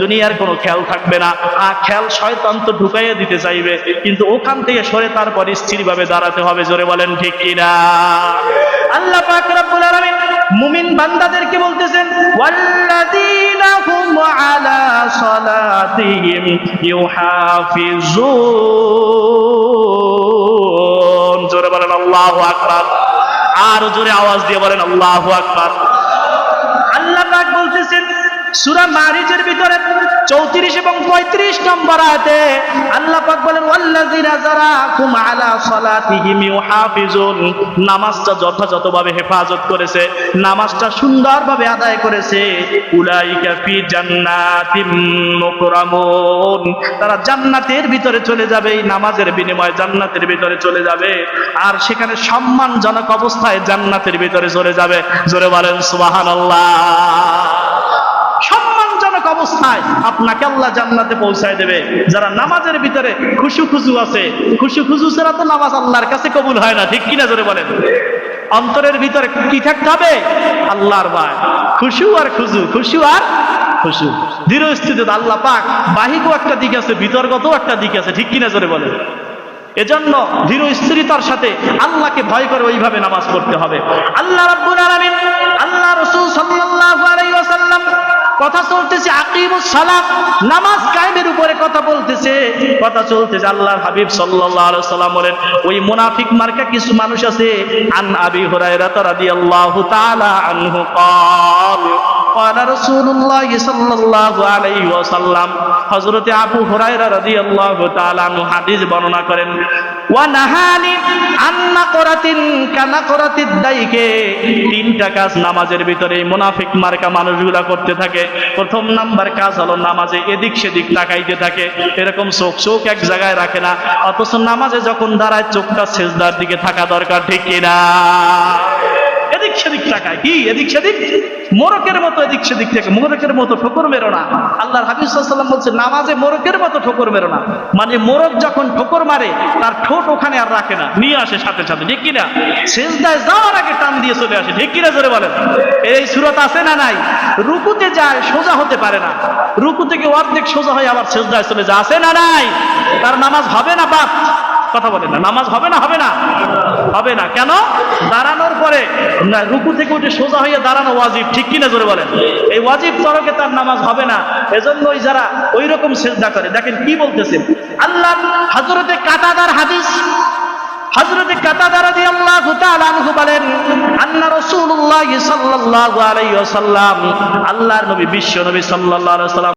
দুনিয়ার কোনো খেয়াল থাকবে না। খেয়াল শয়তান তো ঢুকাইয়া দিতে চাইবে, কিন্তু ওখান থেকে সরে তারপর স্থিরভাবে দাঁড়াতে হবে। জোরে বলেন ঠিক কিনা? আল্লাহ পাক রব্বুল আলামিন মুমিন বান্দাদেরকে বলতেছেন, ওয়াল্লাযীনা হুম আলা সালাতিহিম ইউহাফিজুন। জোরে বলেন আল্লাহু আকবার। আর জোরে আওয়াজ দিয়ে বলেন আল্লাহু আকবার। আল্লাহ পাক বলতেছেন সূরা মারিজের ভিতরে 34 এবং 35 নম্বর আয়াতে আল্লাহ পাক বলেন, ওয়াল্লাযীনা যারাকুম আলা সালাতিহিম ইউহাফিজুন। নামাজটা যথাযথভাবে হেফাজত করেছে, নামাজটা সুন্দরভাবে আদায় করেছে, উলাইকা ফি জান্নাতিম মুকরামুন। তারা জান্নাতের ভিতরে চলে যাবে, এই নামাজের বিনিময়ে জান্নাতের ভিতরে চলে যাবে, আর সেখানে সম্মানজনক অবস্থায় জান্নাতের ভিতরে চলে যাবে। জোরে বলেন সুবহানাল্লাহ। সম্মানজনক অবস্থায় আপনাকে আল্লাহ জান্নাতে পৌঁছায় দেবে। যারা নামাজের ভিতরে খুশু খুজু আছে, খুশু খুজু ছাড়া তো নামাজ আল্লাহর কাছে কবুল হয় না, ঠিক কিনা? জোরে বলেন। অন্তরের ভিতরে কি থাকতে হবে? আল্লাহর ভয়, খুশু আর খুজু, খুশু আর খুশু। দৃঢ় স্থিতি। আল্লাহ পাক বাহিকও একটা দিক আছে, ভিতরগত একটা দিক আছে, ঠিক কিনা? জোরে বলেন। এজন্য দৃঢ় স্থিরতার সাথে আল্লাহকে ভয় করে ওইভাবে নামাজ পড়তে হবে। আল্লাহ রাব্বুল আলামিন, আল্লাহ রাসূল সাল্লাল্লাহু আলাইহি ওয়াসাল্লাম কথা চলতেছে আকিমুস সালাত, নামাজ কায়েমের উপরে কথা বলতেছে, কথা চলতেছে। আল্লাহর হাবিব সাল্লাল্লাহু আলাইহি ওয়াসাল্লাম বলেন, ওই মুনাফিক মার্কা কিছু মানুষ আছে। আন আবি হুরায়রা রাদিয়াল্লাহু তাআলা আনহু قال قال رسول الله صلى الله عليه وسلم। হযরত আবু হুরায়রা রাদিয়াল্লাহু তাআলা আনহু হাদিস বর্ণনা করেন, ওয়া নাহানি আন নাকরাতিন কানাকরাতিদ দাইকে। তিনটা কাজ নামাজের ভিতরে মুনাফিক মার্কা মানুষগুলা করতে থাকে। প্রথম নাম্বার কাজ হলো নামাজে এদিক সেদিক তাকাইতে থাকে, এরকম চোখ এক জায়গায় রাখে না, অথচ নামাজে যখন দাঁড়ায় চোখটা সিজদার দিকে থাকা দরকার, ঠিক কিনা? এদিক সেদিক তাকায়, কি এদিক সেদিক? মোরকের মতো এদিক সেদিক থেকে, মোরকের মতো ঠোকর মেরো না। আল্লাহর হাবিব সাল্লাল্লাহু আলাইহি ওয়াসাল্লাম বলছে, নামাজে মোরকের মতো ঠোকর মেরো না। মানে মোরক যখন ঠোকর মারে তার ঠোঁট ওখানে আর রাখে না, নিয়ে আসে সাথে সাথে, ঠিক কিনা? সিজদায় যাওয়ার আগে টান দিয়ে চলে আসে, ঠিক কিনা? জোরে বলেন। এই সূরত আছে না নাই? রুকুতে যায়, সোজা হতে পারে না, রুকু থেকে অর্ধেক সোজা হয়ে আবার সিজদায় চলে যায়, আছে না নাই? তার নামাজ হবে না বাপ? কথা বলেন না, নামাজ হবে না? হবে না? হবে না। কেন? দাঁড়ানোর পরে রুকু থেকে উঠে সোজা হয়ে দাঁড়ানো ওয়াজিব, ঠিক কিনা? জোরে বলেন। এই ওয়াজিব তরকে তার নামাজ হবে না। এজন্যই যারা ওই রকম সিজদা করে, দেখেন কি বলতেছেন আল্লাহ। হযরতে কাতাদার হাদিস, হযরতে কাতাদা রাদিয়াল্লাহু তাআলা আনহু বলেন, আন্না রাসূলুল্লাহ সাল্লাল্লাহু আলাইহি ওয়াসাল্লাম, আল্লাহর নবী বিশ্ব নবী সাল্লাল্লাহু আলাইহি ওয়াসাল্লাম